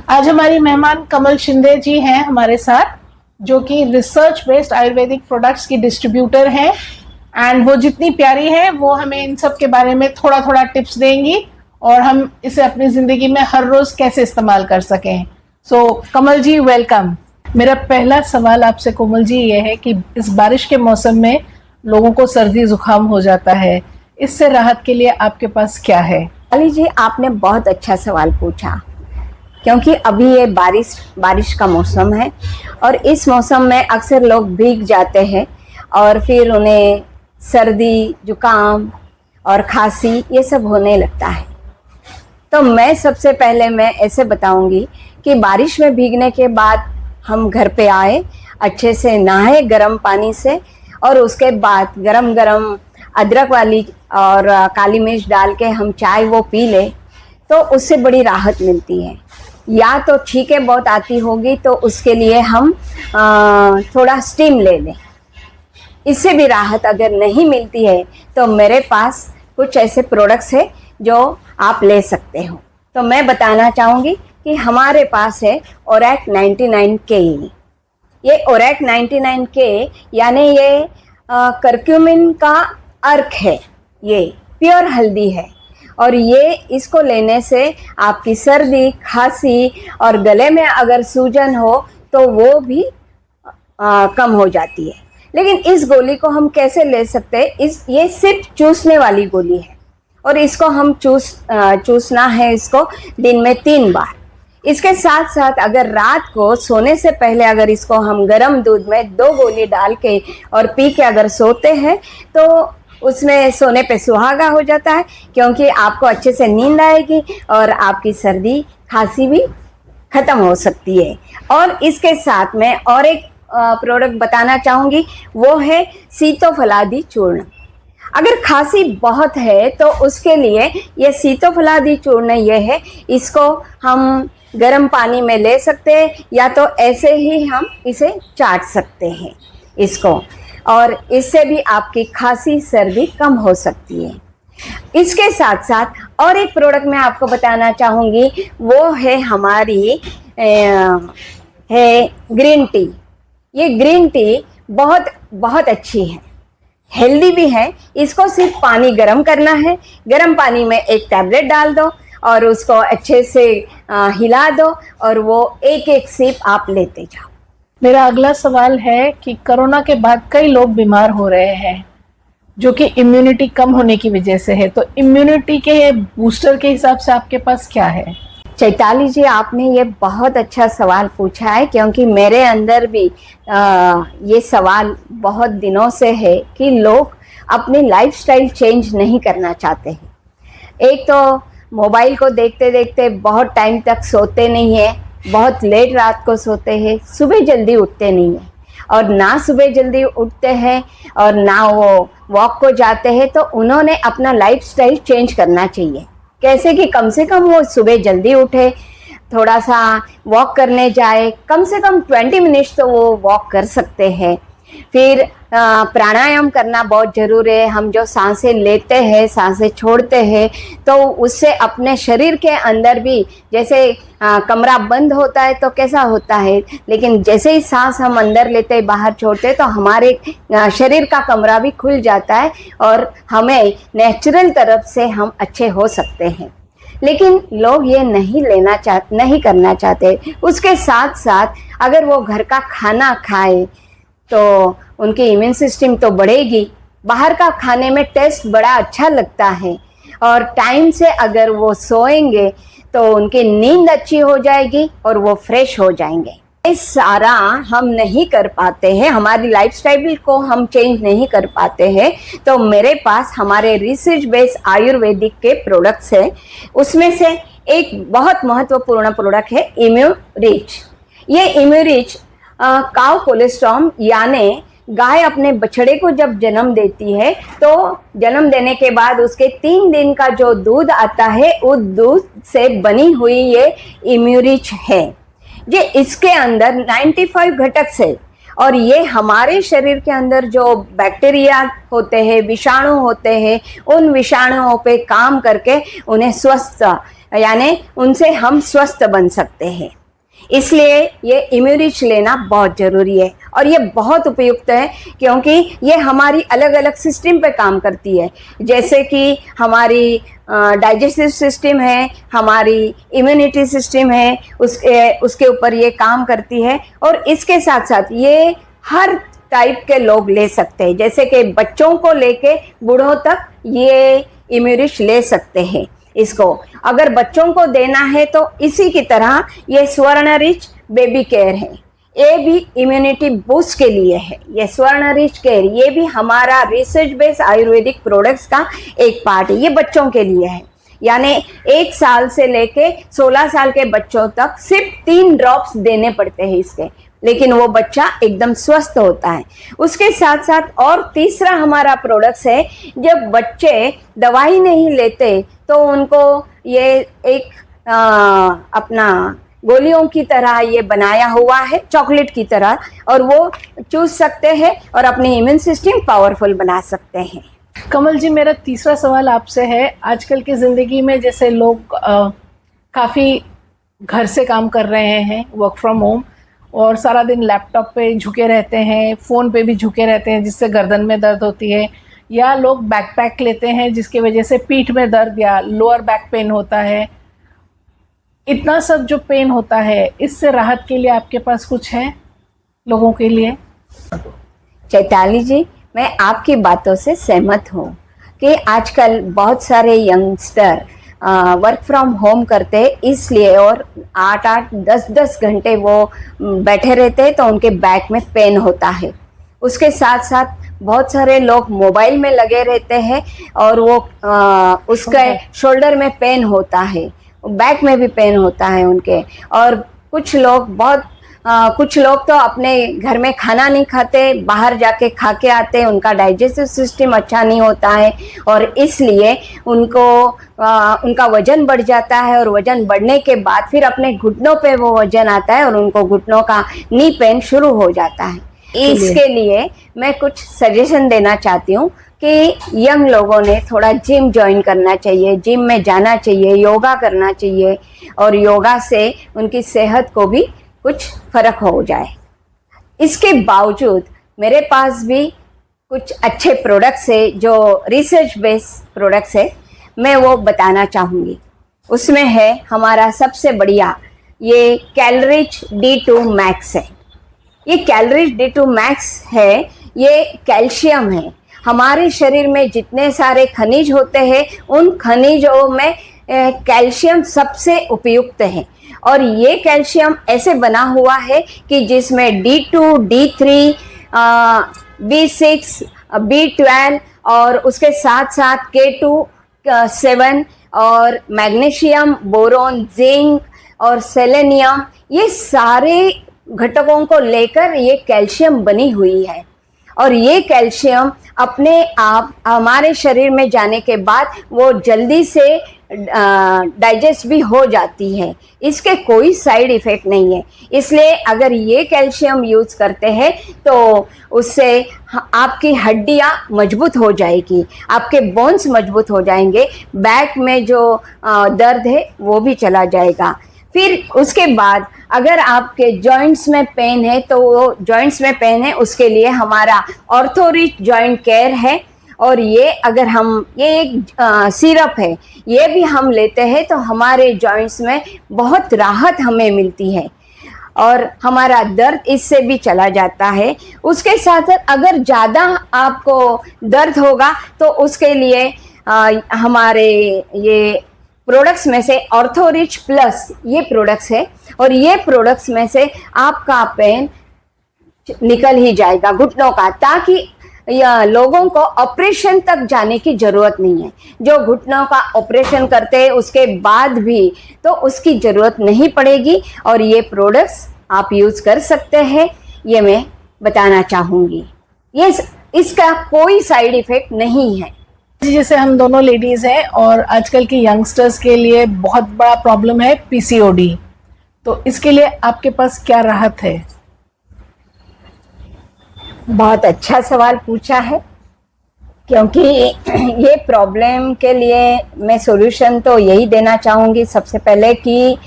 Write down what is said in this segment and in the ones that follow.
आज हमारी मेहमान कमल शिंदे जी हैं हमारे साथ, जो कि रिसर्च बेस्ड आयुर्वेदिक प्रोडक्ट्स की डिस्ट्रीब्यूटर हैं। एंड वो जितनी प्यारी है वो हमें इन सब के बारे में थोड़ा थोड़ा टिप्स देंगी और हम इसे अपनी ज़िंदगी में हर रोज़ कैसे इस्तेमाल कर सकें। सो कमल जी, वेलकम। मेरा पहला सवाल आपसे कोमल जी ये है कि इस बारिश के मौसम में लोगों को सर्दी जुकाम हो जाता है, इससे राहत के लिए आपके पास क्या है? अली जी, आपने बहुत अच्छा सवाल पूछा, क्योंकि अभी ये बारिश का मौसम है और इस मौसम में अक्सर लोग भीग जाते हैं और फिर उन्हें सर्दी, जुकाम और खांसी ये सब होने लगता है। तो मैं सबसे पहले ऐसे बताऊंगी कि बारिश में भीगने के बाद हम घर पे आए, अच्छे से नहाए गर्म पानी से, और उसके बाद गरम गरम अदरक वाली और काली मिर्च डाल के हम चाय वो पी लें तो उससे बड़ी राहत मिलती है। या तो छींकें बहुत आती होगी तो उसके लिए हम थोड़ा स्टीम ले लें, इससे भी राहत अगर नहीं मिलती है तो मेरे पास कुछ ऐसे प्रोडक्ट्स है जो आप ले सकते हो। तो मैं बताना चाहूँगी कि हमारे पास है ओरैक 99K। ये ओरैक 99K यानी ये करक्यूमिन का अर्क है, ये प्योर हल्दी है और ये इसको लेने से आपकी सर्दी, खांसी और गले में अगर सूजन हो तो वो भी कम हो जाती है। लेकिन इस गोली को हम कैसे ले सकते हैं? ये सिर्फ चूसने वाली गोली है और इसको हम चूसना है इसको दिन में 3 बार। इसके साथ साथ अगर रात को सोने से पहले अगर इसको हम गर्म दूध में 2 गोली डाल के और पी के अगर सोते हैं तो उसमें सोने पे सुहागा हो जाता है, क्योंकि आपको अच्छे से नींद आएगी और आपकी सर्दी, खांसी भी ख़त्म हो सकती है। और इसके साथ में और एक प्रोडक्ट बताना चाहूँगी, वो है सीतोफलादी चूर्ण। अगर खांसी बहुत है तो उसके लिए ये सीतोफलादी चूर्ण ये है, इसको हम गर्म पानी में ले सकते हैं या तो ऐसे ही हम इसे चाट सकते हैं इसको, और इससे भी आपकी खांसी, सर्दी कम हो सकती है। इसके साथ साथ और एक प्रोडक्ट मैं आपको बताना चाहूँगी, वो है हमारी है ग्रीन टी। ये ग्रीन टी बहुत बहुत अच्छी है, हेल्दी भी है। इसको सिर्फ पानी गर्म करना है, गर्म पानी में एक टैबलेट डाल दो और उसको अच्छे से हिला दो और वो एक एक सिप आप लेते जाओ। मेरा अगला सवाल है कि कोरोना के बाद कई लोग बीमार हो रहे हैं, जो कि इम्यूनिटी कम होने की वजह से है। तो इम्यूनिटी के बूस्टर के हिसाब से आपके पास क्या है? चैताली जी, आपने ये बहुत अच्छा सवाल पूछा है, क्योंकि मेरे अंदर भी ये सवाल बहुत दिनों से है कि लोग अपनी लाइफस्टाइल चेंज नहीं करना चाहते हैं। एक तो मोबाइल को देखते देखते बहुत टाइम तक सोते नहीं है, बहुत लेट रात को सोते हैं, सुबह जल्दी उठते नहीं हैं, और ना सुबह जल्दी उठते हैं और ना वो वॉक को जाते हैं। तो उन्होंने अपना लाइफस्टाइल चेंज करना चाहिए। कैसे कि कम से कम वो सुबह जल्दी उठे, थोड़ा सा वॉक करने जाए, कम से कम 20 मिनट्स तो वो वॉक कर सकते हैं। फिर प्राणायाम करना बहुत ज़रूरी है। हम जो सांसें लेते हैं, सांसें छोड़ते हैं, तो उससे अपने शरीर के अंदर भी, जैसे कमरा बंद होता है तो कैसा होता है, लेकिन जैसे ही सांस हम अंदर लेते हैं, बाहर छोड़ते हैं, तो हमारे शरीर का कमरा भी खुल जाता है और हमें नेचुरल तरफ से हम अच्छे हो सकते हैं। लेकिन लोग ये नहीं करना चाहते। उसके साथ साथ अगर वो घर का खाना खाए तो उनकी इम्यून सिस्टम तो बढ़ेगी। बाहर का खाने में टेस्ट बड़ा अच्छा लगता है, और टाइम से अगर वो सोएंगे तो उनकी नींद अच्छी हो जाएगी और वो फ्रेश हो जाएंगे। ये सारा हम नहीं कर पाते हैं, हमारी लाइफस्टाइल को हम चेंज नहीं कर पाते हैं। तो मेरे पास हमारे रिसर्च बेस्ड आयुर्वेदिक के प्रोडक्ट्स हैं। उसमें से एक बहुत महत्वपूर्ण प्रोडक्ट है इम्यूरिच। ये इम्यूरिच काउ कोलेस्ट्रॉम, यानी गाय अपने बछड़े को जब जन्म देती है तो जन्म देने के बाद उसके 3 दिन का जो दूध आता है, उस दूध से बनी हुई ये इम्यूरिच है। ये इसके अंदर 95 घटक है और ये हमारे शरीर के अंदर जो बैक्टीरिया होते हैं, विषाणु होते हैं, उन विषाणुओं पे काम करके उन्हें स्वस्थ यानी उनसे हम स्वस्थ बन सकते हैं। इसलिए ये इम्यूरिच लेना बहुत ज़रूरी है और ये बहुत उपयुक्त है क्योंकि ये हमारी अलग अलग सिस्टम पे काम करती है। जैसे कि हमारी डाइजेस्टिव सिस्टम है, हमारी इम्यूनिटी सिस्टम है, उसके ऊपर ये काम करती है। और इसके साथ साथ ये हर टाइप के लोग ले सकते हैं, जैसे कि बच्चों को लेके बूढ़ों तक ये इम्यूरिच ले सकते हैं। इसको अगर बच्चों को देना है तो इसी की तरह ये स्वर्ण रिच बेबी केयर है, ये भी इम्यूनिटी बूस्ट के लिए है। ये स्वर्ण रिच केयर ये भी हमारा रिसर्च बेस्ड आयुर्वेदिक प्रोडक्ट्स का एक पार्ट है। ये बच्चों के लिए है, यानी 1 साल से लेके 16 साल के बच्चों तक सिर्फ 3 ड्रॉप्स देने पड़ते हैं इसके, लेकिन वो बच्चा एकदम स्वस्थ होता है। उसके साथ साथ और तीसरा हमारा प्रोडक्ट्स है, जब बच्चे दवाई नहीं लेते तो उनको ये एक अपना गोलियों की तरह ये बनाया हुआ है, चॉकलेट की तरह, और वो चूस सकते हैं और अपनी इम्यून सिस्टम पावरफुल बना सकते हैं। कमल जी, मेरा तीसरा सवाल आपसे है, आजकल की ज़िंदगी में जैसे लोग काफ़ी घर से काम कर रहे हैं, वर्क फ्रॉम होम, और सारा दिन लैपटॉप पे झुके रहते हैं, फ़ोन पे भी झुके रहते हैं, जिससे गर्दन में दर्द होती है, या लोग बैकपैक लेते हैं जिसकी वजह से पीठ में दर्द या लोअर बैक पेन होता है। इतना सब जो पेन होता है, इससे राहत के लिए आपके पास कुछ है लोगों के लिए? चैताली जी, मैं आपकी बातों से सहमत हूँ कि आजकल बहुत सारे यंगस्टर वर्क फ्रॉम होम करते हैं, इसलिए और 8-8, 10-10 घंटे वो बैठे रहते हैं तो उनके बैक में पेन होता है। उसके साथ साथ बहुत सारे लोग मोबाइल में लगे रहते हैं और वो उसका शोल्डर में पेन होता है, बैक में भी पेन होता है उनके। और कुछ लोग तो अपने घर में खाना नहीं खाते, बाहर जाके खा के आते हैं, उनका डाइजेस्टिव सिस्टम अच्छा नहीं होता है और इसलिए उनका वजन बढ़ जाता है, और वजन बढ़ने के बाद फिर अपने घुटनों पे वो वजन आता है और उनको घुटनों का नी पेन शुरू हो जाता है। इसके लिए मैं कुछ सजेशन देना चाहती हूँ कि यंग लोगों ने थोड़ा जिम ज्वाइन करना चाहिए, जिम में जाना चाहिए, योगा करना चाहिए, और योगा से उनकी सेहत को भी कुछ फर्क हो जाए। इसके बावजूद मेरे पास भी कुछ अच्छे प्रोडक्ट्स है जो रिसर्च बेस्ड प्रोडक्ट्स है, मैं वो बताना चाहूँगी। उसमें है हमारा सबसे बढ़िया ये कैलरिच D2 मैक्स है। ये कैलरिच D2 मैक्स है, ये कैल्शियम है। हमारे शरीर में जितने सारे खनिज होते हैं उन खनिजों में कैल्शियम सबसे उपयुक्त है, और ये कैल्शियम ऐसे बना हुआ है कि जिसमें D2, D3, B6, B12 और उसके साथ साथ K2, 7 और मैग्नीशियम, बोरोन, जिंक और सेलेनियम, ये सारे घटकों को लेकर ये कैल्शियम बनी हुई है। और ये कैल्शियम अपने आप हमारे शरीर में जाने के बाद वो जल्दी से डाइजेस्ट भी हो जाती है, इसके कोई साइड इफ़ेक्ट नहीं है। इसलिए अगर ये कैल्शियम यूज़ करते हैं तो उससे आपकी हड्डियाँ मजबूत हो जाएगी, आपके बोन्स मजबूत हो जाएंगे, बैक में जो दर्द है वो भी चला जाएगा। फिर उसके बाद अगर आपके जॉइंट्स में पेन है तो वो जॉइंट्स में पेन है उसके लिए हमारा ऑर्थोरिच जॉइंट केयर है, और ये अगर हम ये एक सिरप है, ये भी हम लेते हैं तो हमारे जॉइंट्स में बहुत राहत हमें मिलती है और हमारा दर्द इससे भी चला जाता है। उसके साथ साथ अगर ज़्यादा आपको दर्द होगा तो उसके लिए हमारे ये प्रोडक्ट्स में से ऑर्थोरिच प्लस ये प्रोडक्ट्स है, और ये प्रोडक्ट्स में से आपका पेन निकल ही जाएगा घुटनों का, ताकि लोगों को ऑपरेशन तक जाने की ज़रूरत नहीं है। जो घुटनों का ऑपरेशन करते हैं उसके बाद भी तो उसकी ज़रूरत नहीं पड़ेगी, और ये प्रोडक्ट्स आप यूज़ कर सकते हैं, ये मैं बताना चाहूँगी। ये इसका कोई साइड इफ़ेक्ट नहीं है। जैसे हम दोनों लेडीज़ हैं और आजकल के यंगस्टर्स के लिए बहुत बड़ा प्रॉब्लम है PCOD, तो इसके लिए आपके पास क्या राहत है? बहुत अच्छा सवाल पूछा है। क्योंकि ये प्रॉब्लम के लिए मैं सॉल्यूशन तो यही देना चाहूँगी सबसे पहले कि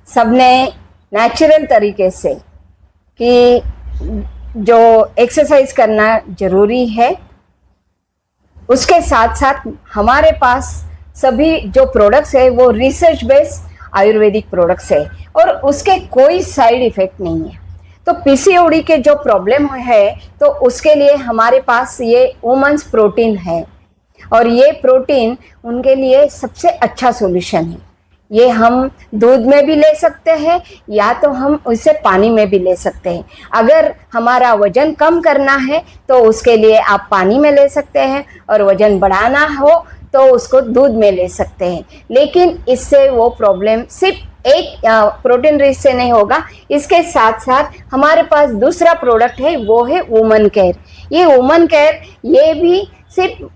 सबने नेचुरल तरीके से कि जो एक्सरसाइज करना ज़रूरी है, उसके साथ साथ हमारे पास सभी जो प्रोडक्ट्स है वो रिसर्च बेस्ड आयुर्वेदिक प्रोडक्ट्स है और उसके कोई साइड इफ़ेक्ट नहीं है। तो पीसीओडी के जो प्रॉब्लम है तो उसके लिए हमारे पास ये वुमेन्स प्रोटीन है और ये प्रोटीन उनके लिए सबसे अच्छा सॉल्यूशन है। ये हम दूध में भी ले सकते हैं या तो हम उसे पानी में भी ले सकते हैं। अगर हमारा वजन कम करना है तो उसके लिए आप पानी में ले सकते हैं और वजन बढ़ाना हो तो उसको दूध में ले सकते हैं। लेकिन इससे वो प्रॉब्लम सिर्फ एक प्रोटीन रिच से नहीं होगा, इसके साथ साथ हमारे पास दूसरा प्रोडक्ट है वो है वुमन केयर। ये वुमन केयर ये भी सिर्फ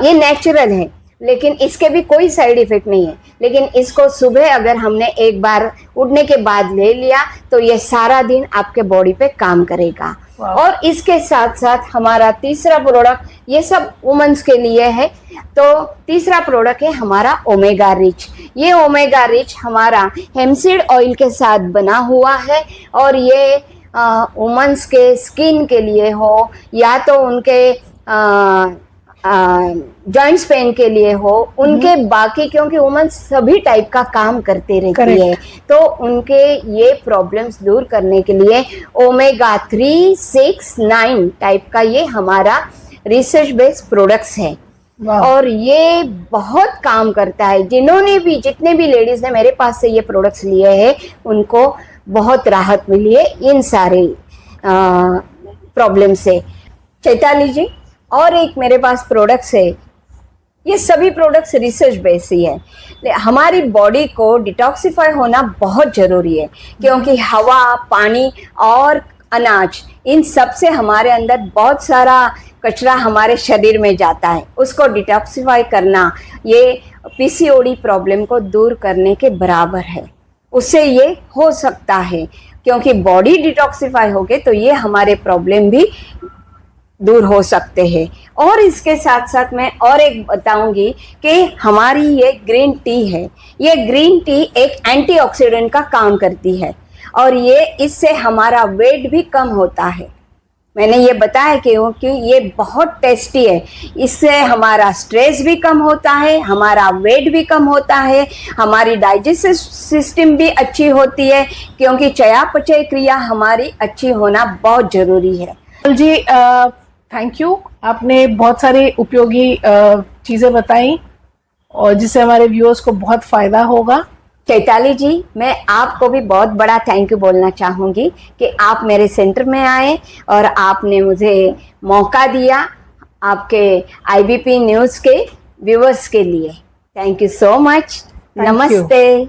ये नेचुरल है लेकिन इसके भी कोई साइड इफ़ेक्ट नहीं है। लेकिन इसको सुबह अगर हमने एक बार उठने के बाद ले लिया तो ये सारा दिन आपके बॉडी पे काम करेगा। और इसके साथ साथ हमारा तीसरा प्रोडक्ट, ये सब वुमेन्स के लिए है, तो तीसरा प्रोडक्ट है हमारा ओमेगा रिच। ये ओमेगा रिच हमारा हेम्पसीड ऑयल के साथ बना हुआ है और ये वुमेन्स के स्किन के लिए हो या तो उनके जॉइंट्स पेन के लिए हो, उनके बाकी, क्योंकि वुमेन सभी टाइप का काम करते रहती है, तो उनके ये प्रॉब्लम्स दूर करने के लिए ओमेगा 3, 6, 9 टाइप का ये हमारा रिसर्च बेस्ड प्रोडक्ट्स है और ये बहुत काम करता है। जितने भी लेडीज ने मेरे पास से ये प्रोडक्ट्स लिए हैं उनको बहुत राहत मिली है इन सारे प्रॉब्लम से। चैताली जी, और एक मेरे पास प्रोडक्ट्स है, ये सभी प्रोडक्ट्स रिसर्च बेस्ड ही है। हमारी बॉडी को डिटॉक्सिफाई होना बहुत ज़रूरी है क्योंकि हवा, पानी और अनाज, इन सब से हमारे अंदर बहुत सारा कचरा हमारे शरीर में जाता है। उसको डिटॉक्सिफाई करना ये पीसीओडी प्रॉब्लम को दूर करने के बराबर है। उससे ये हो सकता है क्योंकि बॉडी डिटॉक्सिफाई हो गए तो ये हमारे प्रॉब्लम भी दूर हो सकते हैं। और इसके साथ साथ मैं और एक बताऊंगी कि हमारी ये ग्रीन टी है, ये ग्रीन टी एक एंटीऑक्सीडेंट का काम करती है और ये इससे हमारा वेट भी कम होता है। मैंने ये बताया क्योंकि ये बहुत टेस्टी है, इससे हमारा स्ट्रेस भी कम होता है, हमारा वेट भी कम होता है, हमारी डाइजेस्टिव सिस्टम भी अच्छी होती है क्योंकि चयापचय क्रिया हमारी अच्छी होना बहुत ज़रूरी है। जी थैंक यू, आपने बहुत सारी उपयोगी चीज़ें बताई और जिससे हमारे व्यूअर्स को बहुत फ़ायदा होगा। चैताली जी, मैं आपको भी बहुत बड़ा थैंक यू बोलना चाहूँगी कि आप मेरे सेंटर में आए और आपने मुझे मौका दिया आपके IBP न्यूज़ के व्यूअर्स के लिए। Thank you so much. नमस्ते।